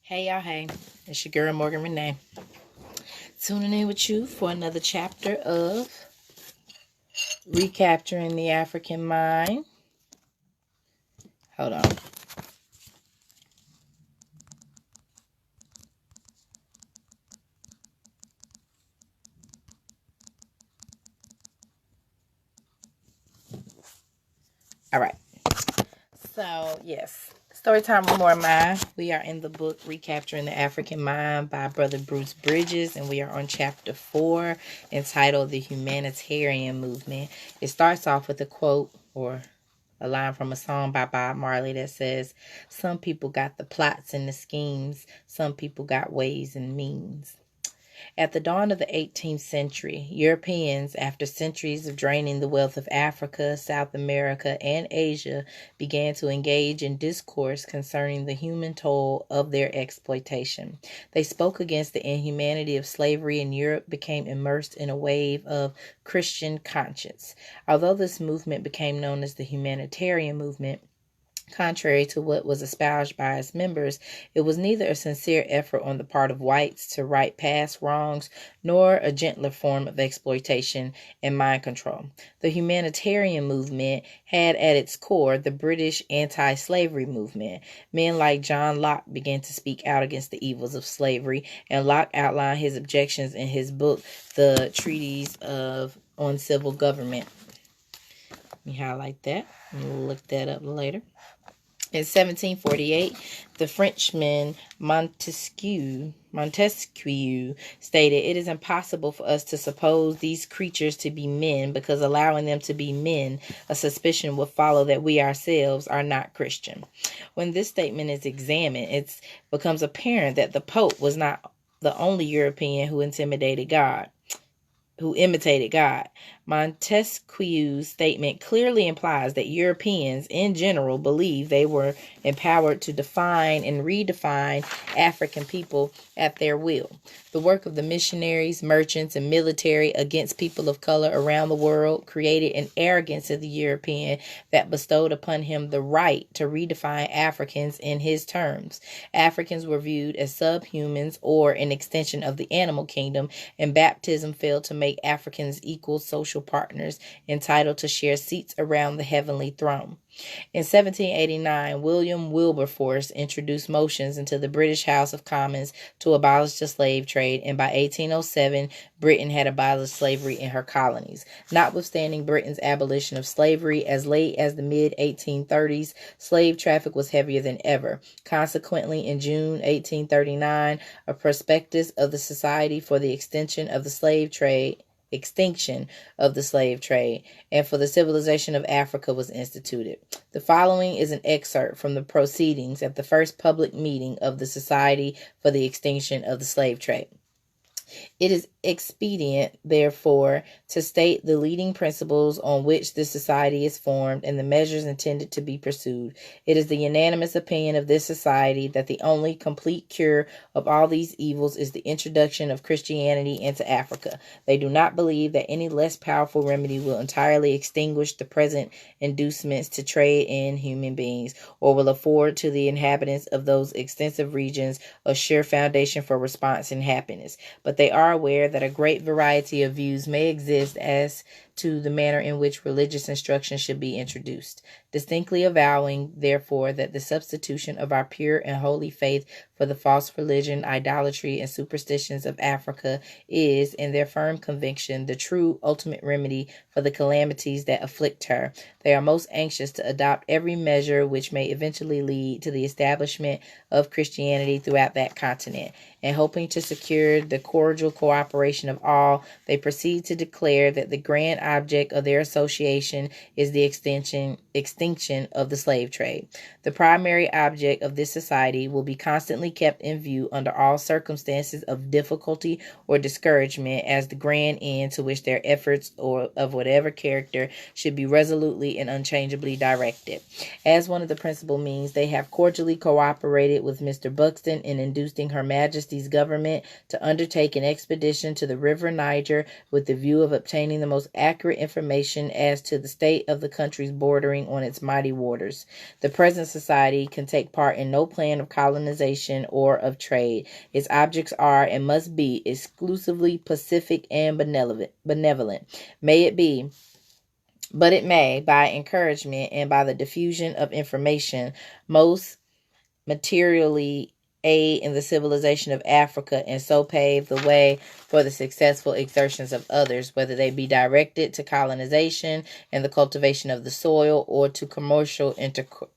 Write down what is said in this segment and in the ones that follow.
Hey y'all, hey. It's your girl Morgan Renee. Tuning in with you for another chapter of Recapturing the African Mind. Hold on. Alright. So, yes. Story time with more mind. We are in the book Recapturing the African Mind by Brother Bruce Bridges, and we are on chapter 4 entitled The Humanitarian Movement. It starts off with a quote or a line from a song by Bob Marley that says, "Some people got the plots and the schemes. Some people got ways and means." At the dawn of the 18th century, Europeans, after centuries of draining the wealth of Africa, South America, and Asia, began to engage in discourse concerning the human toll of their exploitation. They spoke against the inhumanity of slavery, and Europe became immersed in a wave of Christian conscience. Although this movement became known as the Humanitarian Movement, contrary to what was espoused by its members, it was neither a sincere effort on the part of whites to right past wrongs, nor a gentler form of exploitation and mind control. The humanitarian movement had at its core the British anti-slavery movement. Men like John Locke began to speak out against the evils of slavery, and Locke outlined his objections in his book, The Treatise on Civil Government. Let me highlight that and look that up later. In 1748, the Frenchman Montesquieu stated, "It is impossible for us to suppose these creatures to be men, because allowing them to be men, a suspicion will follow that we ourselves are not Christian." When this statement is examined, it becomes apparent that the Pope was not the only European who imitated God. Montesquieu's statement clearly implies that Europeans in general believed they were empowered to define and redefine African people at their will. The work of the missionaries, merchants, and military against people of color around the world created an arrogance of the European that bestowed upon him the right to redefine Africans in his terms. Africans were viewed as subhumans or an extension of the animal kingdom, and baptism failed to make Africans equal social partners entitled to share seats around the heavenly throne. In 1789, William Wilberforce introduced motions into the British House of Commons to abolish the slave trade, and by 1807, Britain had abolished slavery in her colonies. Notwithstanding Britain's abolition of slavery as late as the mid-1830s, slave traffic was heavier than ever. Consequently, in June 1839, a prospectus of the Society for the Extinction of the Slave Trade and for the Civilization of Africa was instituted. The following is an excerpt from the proceedings at the first public meeting of the Society for the Extinction of the Slave Trade. "It is expedient, therefore, to state the leading principles on which this society is formed and the measures intended to be pursued. It is the unanimous opinion of this society that the only complete cure of all these evils is the introduction of Christianity into Africa. They do not believe that any less powerful remedy will entirely extinguish the present inducements to trade in human beings, or will afford to the inhabitants of those extensive regions a sure foundation for response and happiness. But they are aware that a great variety of views may exist as to the manner in which religious instruction should be introduced, distinctly avowing, therefore, that the substitution of our pure and holy faith for the false religion, idolatry, and superstitions of Africa is, in their firm conviction, the true ultimate remedy for the calamities that afflict her. They are most anxious to adopt every measure which may eventually lead to the establishment of Christianity throughout that continent, and hoping to secure the cordial cooperation of all, they proceed to declare that the grand object of their association is the extinction of the slave trade. The primary object of this society will be constantly kept in view under all circumstances of difficulty or discouragement as the grand end to which their efforts, or of whatever character, should be resolutely and unchangeably directed. As one of the principal means, they have cordially cooperated with Mr. Buxton in inducing Her Majesty's government to undertake an expedition to the river Niger with the view of obtaining the most accurate accurate information as to the state of the countries bordering on its mighty waters. The present society can take part in no plan of colonization or of trade. Its objects are and must be exclusively pacific and benevolent. But it may, by encouragement and by the diffusion of information, most materially aid in the civilization of Africa, and so pave the way for the successful exertions of others, whether they be directed to colonization and the cultivation of the soil, or to commercial intercourse,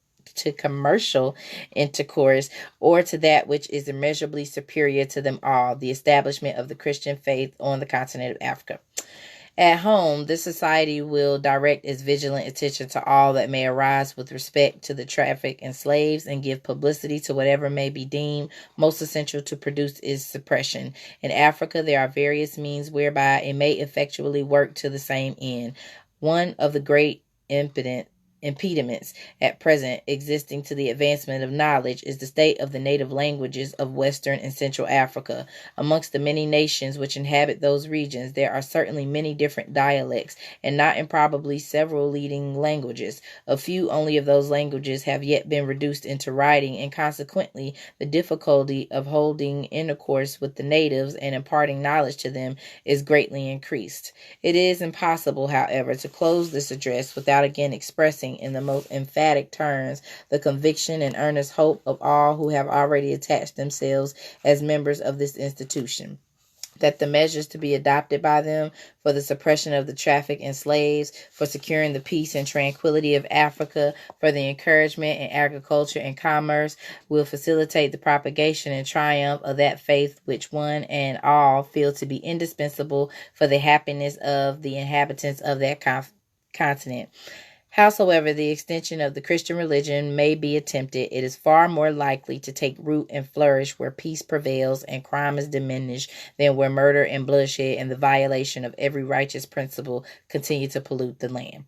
or to that which is immeasurably superior to them all, the establishment of the Christian faith on the continent of Africa. At home, this society will direct its vigilant attention to all that may arise with respect to the traffic in slaves, and give publicity to whatever may be deemed most essential to produce its suppression. In Africa, there are various means whereby it may effectually work to the same end. One of the great impediments at present existing to the advancement of knowledge is the state of the native languages of Western and Central Africa. Amongst the many nations which inhabit those regions, there are certainly many different dialects, and not improbably several leading languages. A few only of those languages have yet been reduced into writing, and consequently the difficulty of holding intercourse with the natives and imparting knowledge to them is greatly increased. It is impossible, however, to close this address without again expressing in the most emphatic terms the conviction and earnest hope of all who have already attached themselves as members of this institution, that the measures to be adopted by them for the suppression of the traffic in slaves, for securing the peace and tranquility of Africa, for the encouragement in agriculture and commerce, will facilitate the propagation and triumph of that faith which one and all feel to be indispensable for the happiness of the inhabitants of that continent. Howsoever the extension of the Christian religion may be attempted, it is far more likely to take root and flourish where peace prevails and crime is diminished than where murder and bloodshed and the violation of every righteous principle continue to pollute the land.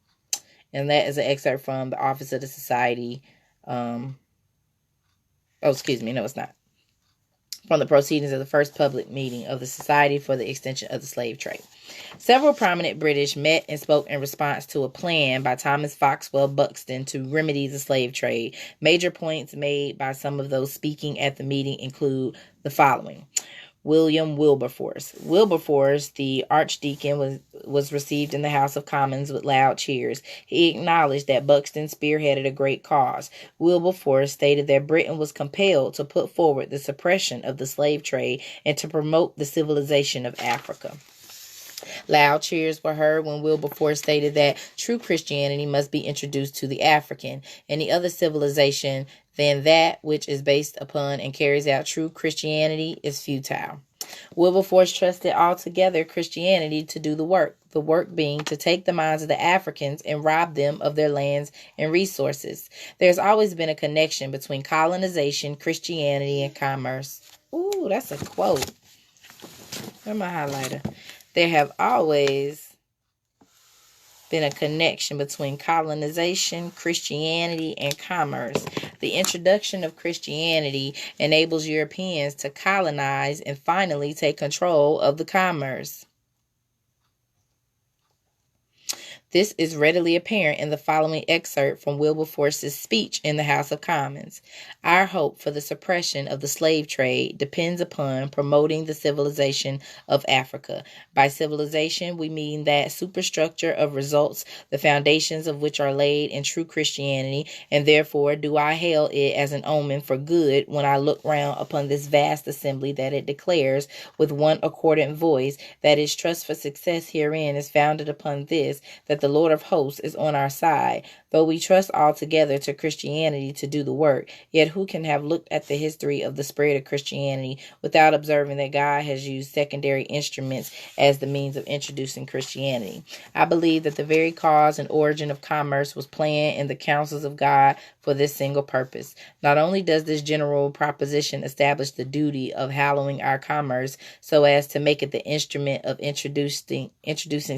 And that is an excerpt from the Office of the Society. No, it's not. From the proceedings of the first public meeting of the Society for the Extension of the Slave Trade. Several prominent British met and spoke in response to a plan by Thomas Foxwell Buxton to remedy the slave trade. Major points made by some of those speaking at the meeting include the following. William Wilberforce. Wilberforce, the archdeacon, was received in the House of Commons with loud cheers. He acknowledged that Buxton spearheaded a great cause. Wilberforce stated that Britain was compelled to put forward the suppression of the slave trade and to promote the civilization of Africa. Loud cheers were heard when Wilberforce stated that true Christianity must be introduced to the African. Any other civilization than that which is based upon and carries out true Christianity is futile. Wilberforce trusted altogether Christianity to do the work being to take the minds of the Africans and rob them of their lands and resources. There's always been a connection between colonization, Christianity, and commerce. Ooh, that's a quote. Where's my highlighter? There have always been a connection between colonization, Christianity, and commerce. The introduction of Christianity enables Europeans to colonize and finally take control of the commerce. This is readily apparent in the following excerpt from Wilberforce's speech in the House of Commons. Our hope for the suppression of the slave trade depends upon promoting the civilization of Africa. By civilization, we mean that superstructure of results, the foundations of which are laid in true Christianity, and therefore do I hail it as an omen for good when I look round upon this vast assembly that it declares with one accordant voice that its trust for success herein is founded upon this, that the Lord of hosts is on our side. Though we trust altogether to Christianity to do the work, yet who can have looked at the history of the spread of Christianity without observing that God has used secondary instruments as the means of introducing Christianity? I believe that the very cause and origin of commerce was planned in the counsels of God for this single purpose. Not only does this general proposition establish the duty of hallowing our commerce so as to make it the instrument of introducing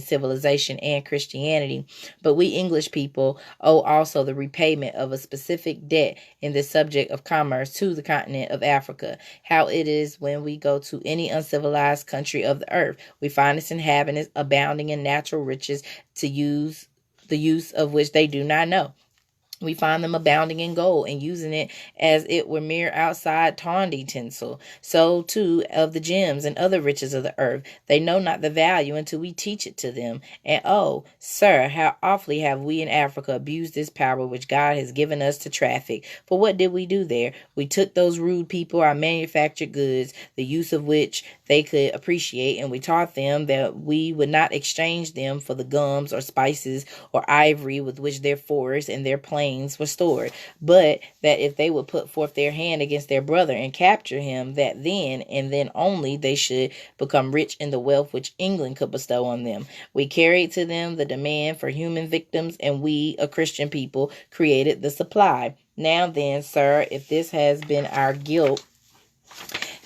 civilization and Christianity, but we English people owe also the repayment of a specific debt in the subject of commerce to the continent of Africa. How it is when we go to any uncivilized country of the earth, we find its inhabitants abounding in natural riches to use the use of which they do not know. We find them abounding in gold and using it as it were mere outside tawny tinsel. So, too, of the gems and other riches of the earth. They know not the value until we teach it to them. And, oh, sir, how awfully have we in Africa abused this power which God has given us to traffic. For what did we do there? We took those rude people our manufactured goods, the use of which they could appreciate, and we taught them that we would not exchange them for the gums or spices or ivory with which their forests and their plains were stored, but that if they would put forth their hand against their brother and capture him, that then and then only they should become rich in the wealth which England could bestow on them. We carried to them the demand for human victims, and we, a Christian people, created the supply. Now then, sir, if this has been our guilt,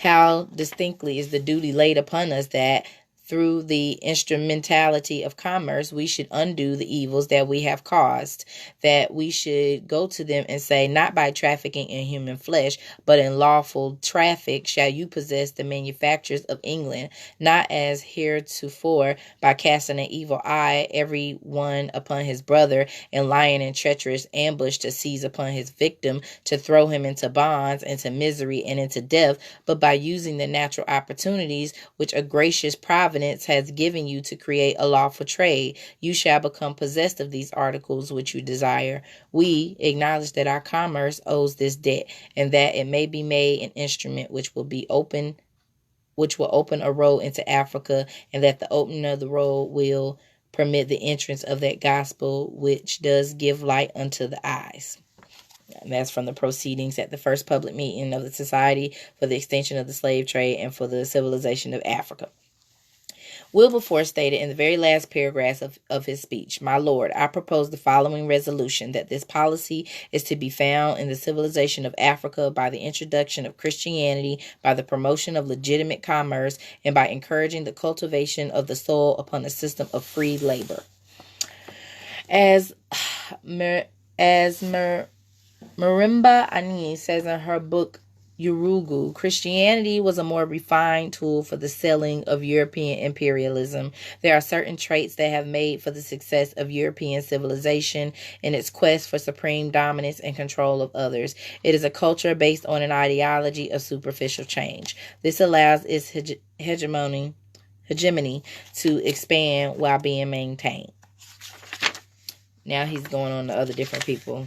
how distinctly is the duty laid upon us that through the instrumentality of commerce, we should undo the evils that we have caused, that we should go to them and say, not by trafficking in human flesh, but in lawful traffic shall you possess the manufactures of England, not as heretofore by casting an evil eye every one upon his brother, and lying in treacherous ambush to seize upon his victim, to throw him into bonds, into misery, and into death, but by using the natural opportunities which a gracious providence has given you to create a lawful trade. You shall become possessed of these articles which you desire. We acknowledge that our commerce owes this debt, and that it may be made an instrument which will open a road into Africa, and that the opening of the road will permit the entrance of that gospel which does give light unto the eyes. And that's from the proceedings at the first public meeting of the Society for the Extension of the Slave Trade and for the Civilization of Africa. Wilberforce stated in the very last paragraph of his speech, "My Lord, I propose the following resolution, that this policy is to be found in the civilization of Africa by the introduction of Christianity, by the promotion of legitimate commerce, and by encouraging the cultivation of the soil upon a system of free labor." As Marimba Annie says in her book, Urugu, Christianity was a more refined tool for the selling of European imperialism. There are certain traits that have made for the success of European civilization in its quest for supreme dominance and control of others. It is a culture based on an ideology of superficial change. This allows its hegemony to expand while being maintained. Now he's going on to other different people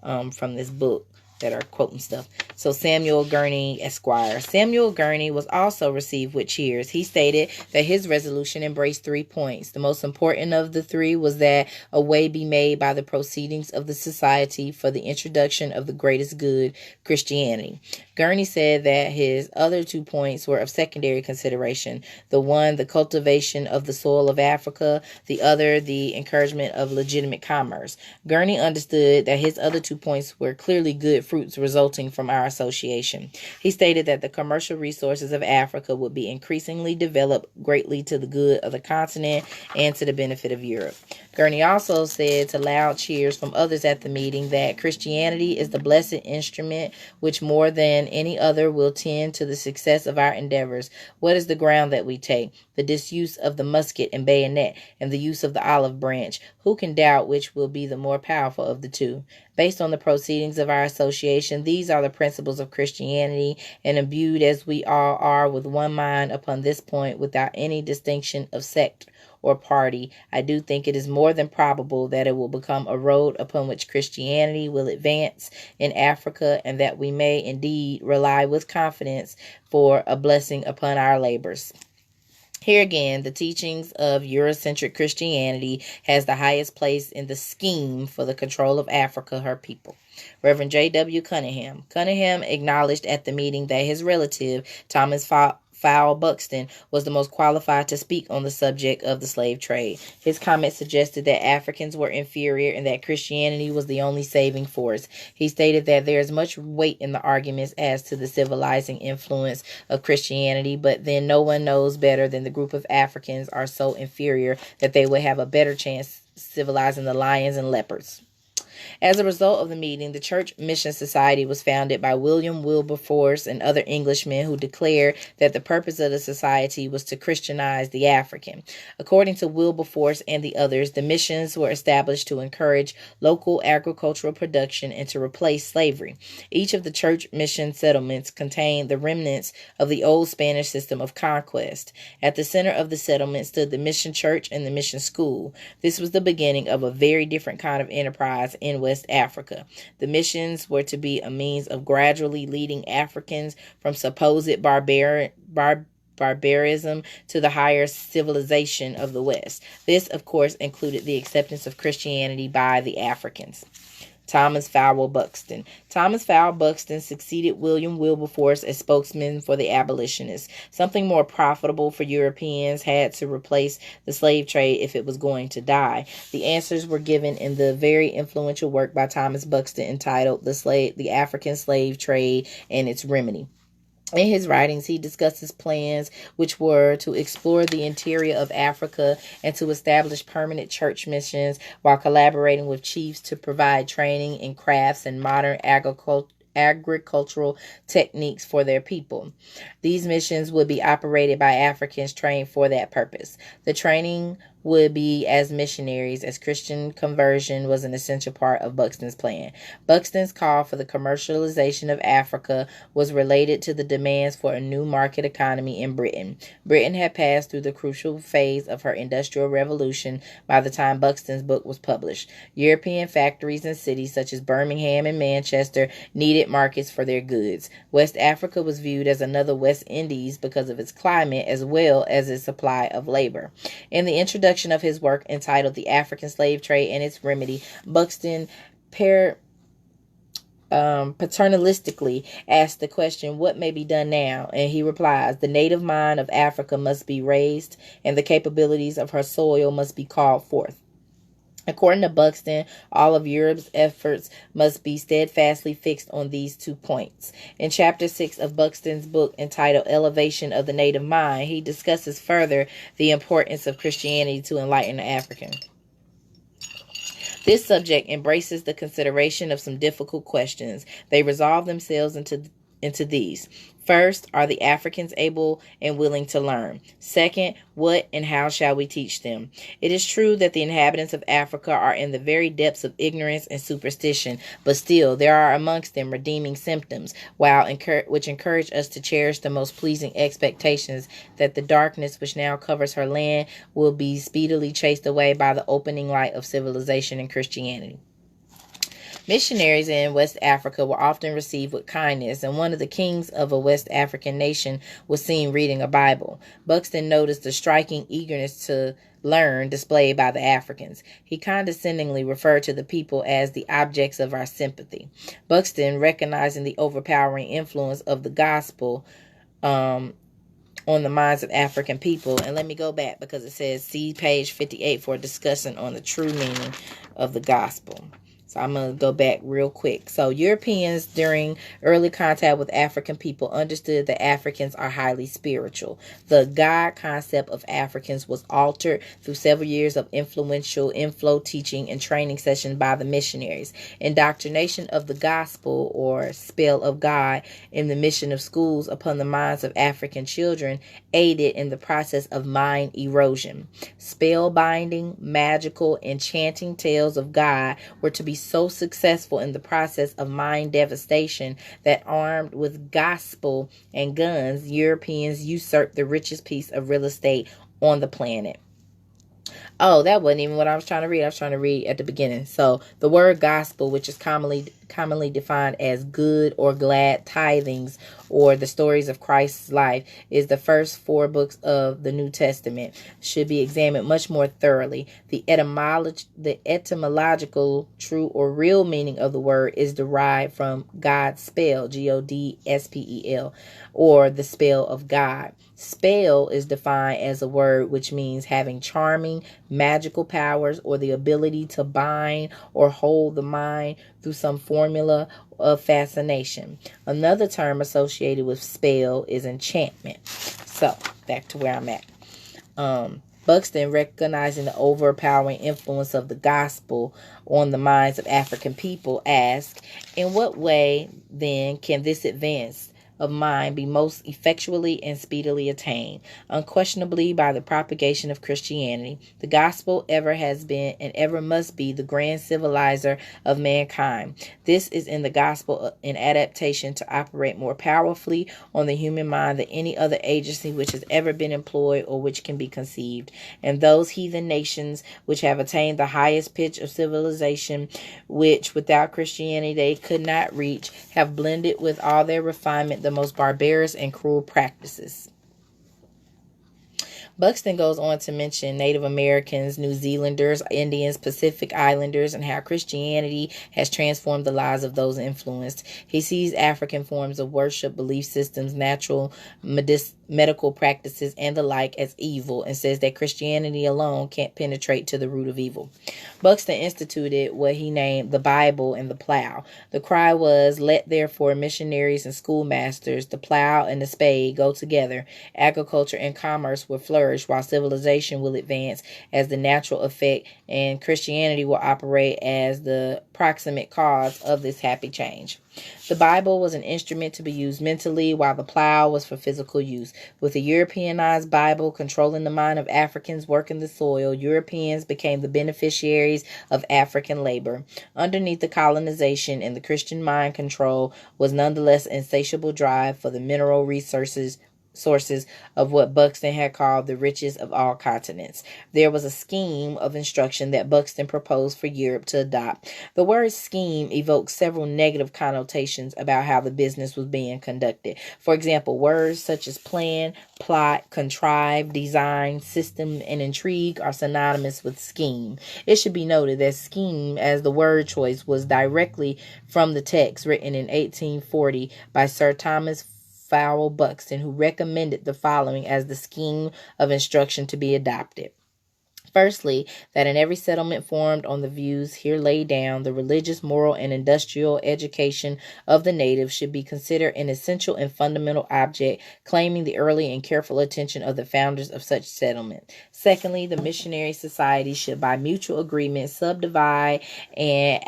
from this book that are quoting stuff. So Samuel Gurney, Esquire. Samuel Gurney was also received with cheers. He stated that his resolution embraced 3 points. The most important of the 3 was that a way be made by the proceedings of the Society for the introduction of the greatest good, Christianity. Gurney said that his other 2 points were of secondary consideration. The one, the cultivation of the soil of Africa. The other, the encouragement of legitimate commerce. Gurney understood that his other 2 points were clearly good fruits resulting from our association. He stated that the commercial resources of Africa would be increasingly developed greatly to the good of the continent and to the benefit of Europe. Gurney also said to loud cheers from others at the meeting that Christianity is the blessed instrument which more than any other will tend to the success of our endeavors. What is the ground that we take? The disuse of the musket and bayonet and the use of the olive branch. Who can doubt which will be the more powerful of the two? Based on the proceedings of our association, these are the principles of Christianity, and imbued as we all are with one mind upon this point without any distinction of sect or party, I do think it is more than probable that it will become a road upon which Christianity will advance in Africa, and that we may indeed rely with confidence for a blessing upon our labors. Here again, the teachings of Eurocentric Christianity has the highest place in the scheme for the control of Africa, her people. Reverend J.W. Cunningham. Cunningham acknowledged at the meeting that his relative, Thomas Fowler Buxton, was the most qualified to speak on the subject of the slave trade. His comment suggested that Africans were inferior and that Christianity was the only saving force. He stated that there is much weight in the arguments as to the civilizing influence of Christianity, but then no one knows better than the group of Africans are so inferior that they would have a better chance civilizing the lions and leopards. As a result of the meeting, the Church Mission Society was founded by William Wilberforce and other Englishmen who declared that the purpose of the society was to Christianize the African. According to Wilberforce and the others, the missions were established to encourage local agricultural production and to replace slavery. Each of the church mission settlements contained the remnants of the old Spanish system of conquest. At the center of the settlement stood the mission church and the mission school. This was the beginning of a very different kind of enterprise in West Africa. The missions were to be a means of gradually leading Africans from supposed barbarism to the higher civilization of the West. This, of course, included the acceptance of Christianity by the Africans. Thomas Fowler Buxton. Thomas Fowler Buxton succeeded William Wilberforce as spokesman for the abolitionists. Something more profitable for Europeans had to replace the slave trade if it was going to die. The answers were given in the very influential work by Thomas Buxton entitled The African Slave Trade and Its Remedy. In his writings, he discusses plans which were to explore the interior of Africa and to establish permanent church missions while collaborating with chiefs to provide training in crafts and modern agricultural techniques for their people. These missions would be operated by Africans trained for that purpose. The training would be as missionaries, as Christian conversion was an essential part of Buxton's plan. Buxton's call for the commercialization of Africa was related to the demands for a new market economy in Britain. Britain had passed through the crucial phase of her industrial revolution by the time Buxton's book was published. European factories and cities such as Birmingham and Manchester needed markets for their goods. West Africa was viewed as another West Indies because of its climate as well as its supply of labor. In the introduction of his work entitled The African Slave Trade and Its Remedy, Buxton paternalistically asked the question, what may be done now? And he replies, the native mind of Africa must be raised and the capabilities of her soil must be called forth. According to Buxton, all of Europe's efforts must be steadfastly fixed on these 2 points. In Chapter 6 of Buxton's book entitled Elevation of the Native Mind, he discusses further the importance of Christianity to enlighten the African. This subject embraces the consideration of some difficult questions. They resolve themselves into these. First, are the Africans able and willing to learn? Second, what and how shall we teach them? It is true that the inhabitants of Africa are in the very depths of ignorance and superstition, but still there are amongst them redeeming symptoms, which encourage us to cherish the most pleasing expectations that the darkness which now covers her land will be speedily chased away by the opening light of civilization and Christianity. Missionaries in West Africa were often received with kindness, and one of the kings of a West African nation was seen reading a Bible. Buxton noticed the striking eagerness to learn displayed by the Africans. He condescendingly referred to the people as the objects of our sympathy. Buxton, recognizing the overpowering influence of the gospel on the minds of African people, and let me go back because it says see page 58 for a discussion on the true meaning of the gospel. So I'm going to go back real quick. So Europeans during early contact with African people understood that Africans are highly spiritual. The God concept of Africans was altered through several years of influential inflow teaching and training sessions by the missionaries. Indoctrination of the gospel or spell of God in the mission of schools upon the minds of African children aided in the process of mind erosion. Spellbinding, magical, enchanting tales of God were to be so successful in the process of mind devastation that armed with gospel and guns, Europeans usurped the richest piece of real estate on the planet. Oh, that wasn't even what I was trying to read. I was trying to read at the beginning. So the word gospel, which is commonly defined as good or glad tidings or the stories of Christ's life, is the first 4 books of the New Testament, should be examined much more thoroughly. The etymological true or real meaning of the word is derived from God's spell, Godspel, or the spell of God. Spell is defined as a word which means having charming, magical powers or the ability to bind or hold the mind through some formula of fascination. Another term associated with spell is enchantment. So, back to where I'm at. Buxton, recognizing the overpowering influence of the gospel on the minds of African people, asked, in what way, then, can this advance of mind be most effectually and speedily attained? Unquestionably by the propagation of Christianity. The gospel ever has been and ever must be the grand civilizer of mankind. This is in the gospel an adaptation to operate more powerfully on the human mind than any other agency which has ever been employed or which can be conceived. And those heathen nations which have attained the highest pitch of civilization, which without Christianity they could not reach, have blended with all their refinement the most barbarous and cruel practices. Buxton goes on to mention Native Americans, New Zealanders, Indians, Pacific Islanders, and how Christianity has transformed the lives of those influenced. He sees African forms of worship, belief systems, natural medical practices, and the like as evil, and says that Christianity alone can't penetrate to the root of evil. Buxton instituted what he named the Bible and the plow. The cry was, let therefore missionaries and schoolmasters, the plow and the spade, go together. Agriculture and commerce will flourish while civilization will advance as the natural effect, and Christianity will operate as the proximate cause of this happy change. The Bible was an instrument to be used mentally, while the plow was for physical use. With the Europeanized Bible controlling the mind of Africans working the soil, Europeans became the beneficiaries of African labor. Underneath the colonization and the Christian mind control was nonetheless insatiable drive for the mineral sources of what Buxton had called the riches of all continents. There was a scheme of instruction that Buxton proposed for Europe to adopt. The word scheme evokes several negative connotations about how the business was being conducted. For example, words such as plan, plot, contrive, design, system, and intrigue are synonymous with scheme. It should be noted that scheme as the word choice was directly from the text written in 1840 by Sir Thomas Fowler Buxton, who recommended the following as the scheme of instruction to be adopted. Firstly, that in every settlement formed on the views here laid down, the religious, moral, and industrial education of the natives should be considered an essential and fundamental object, claiming the early and careful attention of the founders of such settlement. Secondly, the missionary society should by mutual agreement subdivide and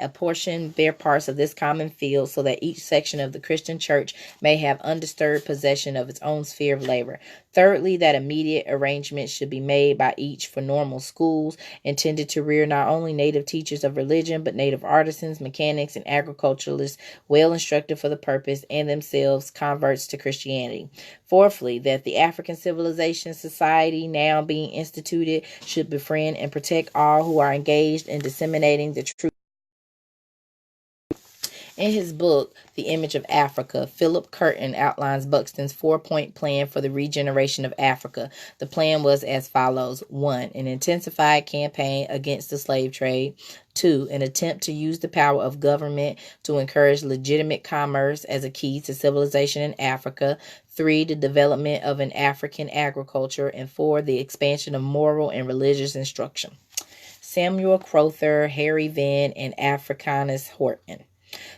apportion their parts of this common field so that each section of the Christian church may have undisturbed possession of its own sphere of labor. Thirdly, that immediate arrangements should be made by each for normal schools intended to rear not only native teachers of religion, but native artisans, mechanics, and agriculturalists well instructed for the purpose and themselves converts to Christianity. Fourthly, that the African Civilization Society now being instituted should befriend and protect all who are engaged in disseminating the truth. In his book, The Image of Africa, Philip Curtin outlines Buxton's 4-point plan for the regeneration of Africa. The plan was as follows. 1. An intensified campaign against the slave trade. 2. An attempt to use the power of government to encourage legitimate commerce as a key to civilization in Africa. 3. The development of an African agriculture. And 4. The expansion of moral and religious instruction. Samuel Crowther, Harry Venn, and Africanus Horton.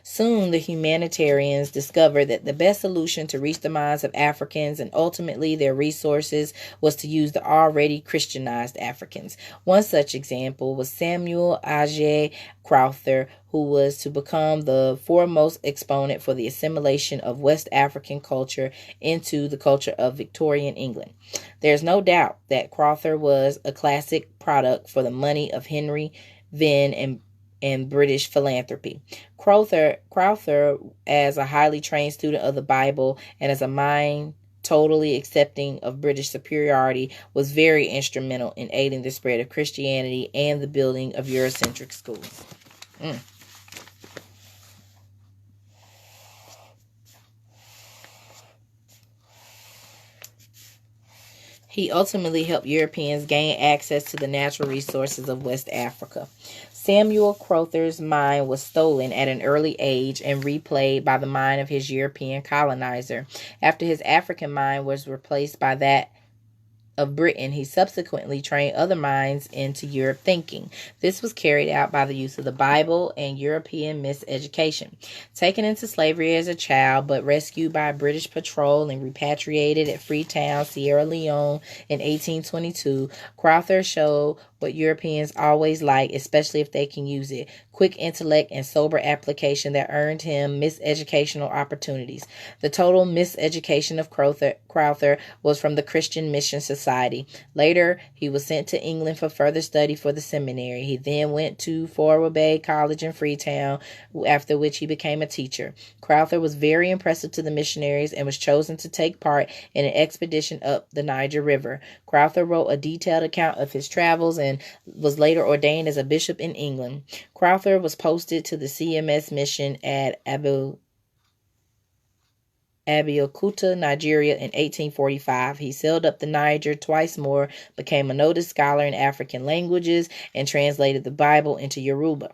Soon the humanitarians discovered that the best solution to reach the minds of Africans and ultimately their resources was to use the already Christianized Africans. One such example was Samuel Age Crowther, who was to become the foremost exponent for the assimilation of West African culture into the culture of Victorian England. There's no doubt that Crowther was a classic product for the money of Henry Venn and British philanthropy. Crowther, as a highly trained student of the Bible and as a mind totally accepting of British superiority, was very instrumental in aiding the spread of Christianity and the building of Eurocentric schools. He ultimately helped Europeans gain access to the natural resources of West Africa. Samuel Crowther's mind was stolen at an early age and replayed by the mind of his European colonizer. After his African mind was replaced by that of Britain, he subsequently trained other minds into Europe thinking. This was carried out by the use of the Bible and European miseducation. Taken into slavery as a child, but rescued by a British patrol and repatriated at Freetown, Sierra Leone in 1822, Crowther showed what Europeans always like, especially if they can use it: quick intellect and sober application that earned him miseducational opportunities. The total miseducation of Crowther was from the Christian Mission Society. Later, he was sent to England for further study for the seminary. He then went to Fourah Bay College in Freetown, after which he became a teacher. Crowther was very impressive to the missionaries and was chosen to take part in an expedition up the Niger River. Crowther wrote a detailed account of his travels and was later ordained as a bishop in England. Crowther was posted to the CMS mission at Abeokuta, Nigeria in 1845. He sailed up the Niger twice more, became a noted scholar in African languages, and translated the Bible into Yoruba.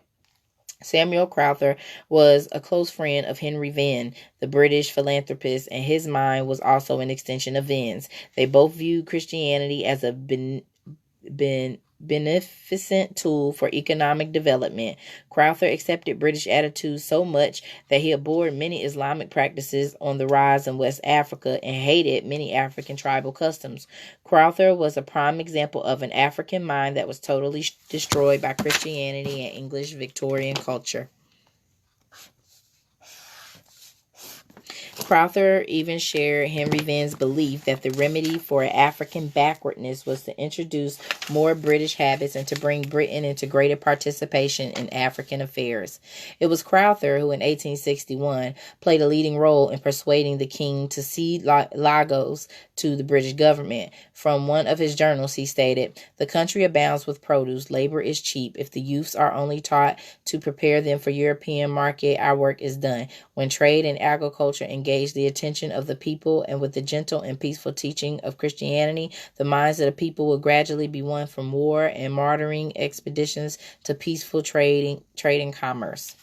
Samuel Crowther was a close friend of Henry Venn, the British philanthropist, and his mind was also an extension of Venn's. They both viewed Christianity as a beneficent tool for economic development. Crowther accepted British attitudes so much that he abhorred many Islamic practices on the rise in West Africa and hated many African tribal customs. Crowther was a prime example of an African mind that was totally destroyed by Christianity and English Victorian culture. Crowther even shared Henry Venn's belief that the remedy for African backwardness was to introduce more British habits and to bring Britain into greater participation in African affairs. It was Crowther who in 1861 played a leading role in persuading the king to cede Lagos to the British government. From one of his journals, he stated, "The country abounds with produce. Labor is cheap. If the youths are only taught to prepare them for European market, our work is done. When trade and agriculture engage the attention of the people, and with the gentle and peaceful teaching of Christianity, the minds of the people will gradually be won from war and martyring expeditions to peaceful trade and commerce."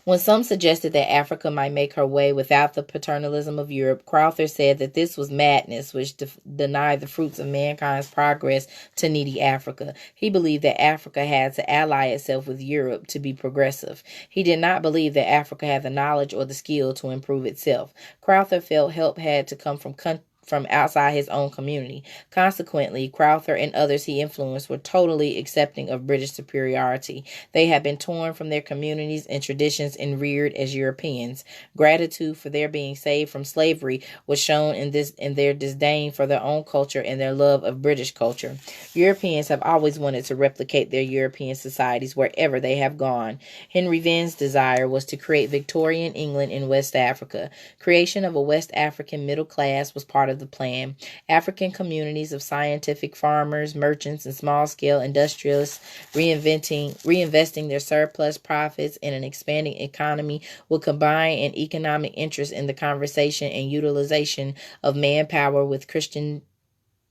When some suggested that Africa might make her way without the paternalism of Europe, Crowther said that this was madness, which denied the fruits of mankind's progress to needy Africa. He believed that Africa had to ally itself with Europe to be progressive. He did not believe that Africa had the knowledge or the skill to improve itself. Crowther felt help had to come from outside his own community. Consequently, Crowther and others he influenced were totally accepting of British superiority. They had been torn from their communities and traditions and reared as Europeans. Gratitude for their being saved from slavery was shown in their disdain for their own culture and their love of British culture. Europeans have always wanted to replicate their European societies wherever they have gone. Henry Venn's desire was to create Victorian England in West Africa. Creation of a West African middle class was part of the plan. African communities of scientific farmers, merchants, and small-scale industrialists reinvesting their surplus profits in an expanding economy will combine an economic interest in the conservation and utilization of manpower with Christian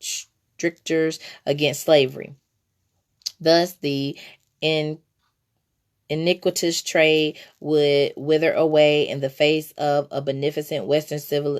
strictures against slavery. Thus, the iniquitous trade would wither away in the face of a beneficent Western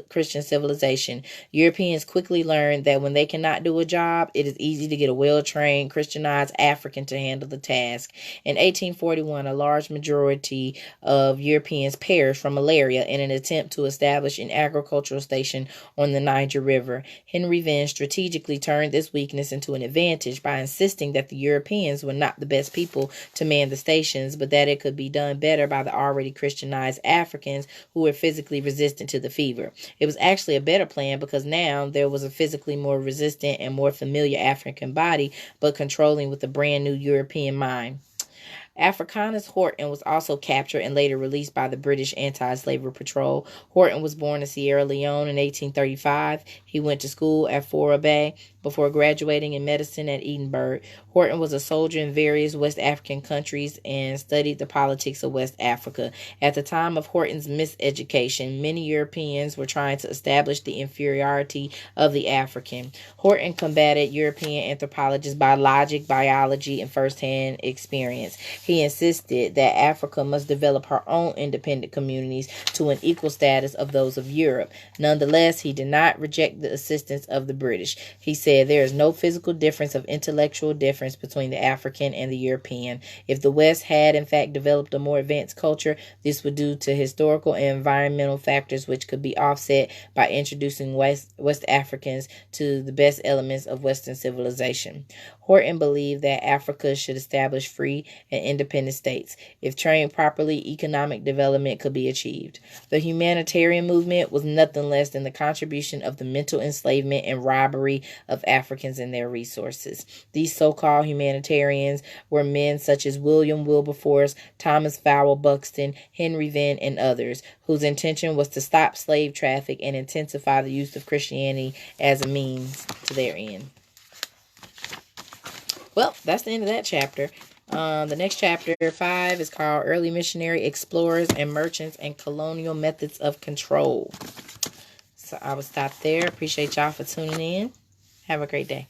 Christian civilization. Europeans quickly learned that when they cannot do a job, it is easy to get a well-trained, Christianized African to handle the task. In 1841, a large majority of Europeans perished from malaria in an attempt to establish an agricultural station on the Niger River. Henry Venn strategically turned this weakness into an advantage by insisting that the Europeans were not the best people to man the stations, but that it could be done better by the already Christianized Africans who were physically resistant to the fever. It was actually a better plan because now there was a physically more resistant and more familiar African body, but controlling with a brand new European mind. Africanus Horton was also captured and later released by the British Anti-Slavery Patrol. Horton was born in Sierra Leone in 1835. He went to school at Fourah Bay before graduating in medicine at Edinburgh. Horton was a soldier in various West African countries and studied the politics of West Africa. At the time of Horton's miseducation, many Europeans were trying to establish the inferiority of the African. Horton combated European anthropologists by logic, biology, and first-hand experience. He insisted that Africa must develop her own independent communities to an equal status of those of Europe. Nonetheless, he did not reject the assistance of the British. He said there is no physical difference of intellectual difference between the African and the European. If the West had in fact developed a more advanced culture, this would due to historical and environmental factors which could be offset by introducing West Africans to the best elements of Western civilization. Horton believed that Africa should establish free and independent states. If trained properly, economic development could be achieved. The Humanitarian Movement was nothing less than the contribution of the mental enslavement and robbery of Africans and their resources. These so-called humanitarians were men such as William Wilberforce, Thomas Fowler, Buxton, Henry Venn, and others, whose intention was to stop slave traffic and intensify the use of Christianity as a means to their end. Well, that's the end of that chapter. The next chapter, 5, is called Early Missionary Explorers and Merchants and Colonial Methods of Control. So I will stop there. Appreciate y'all for tuning in. Have a great day.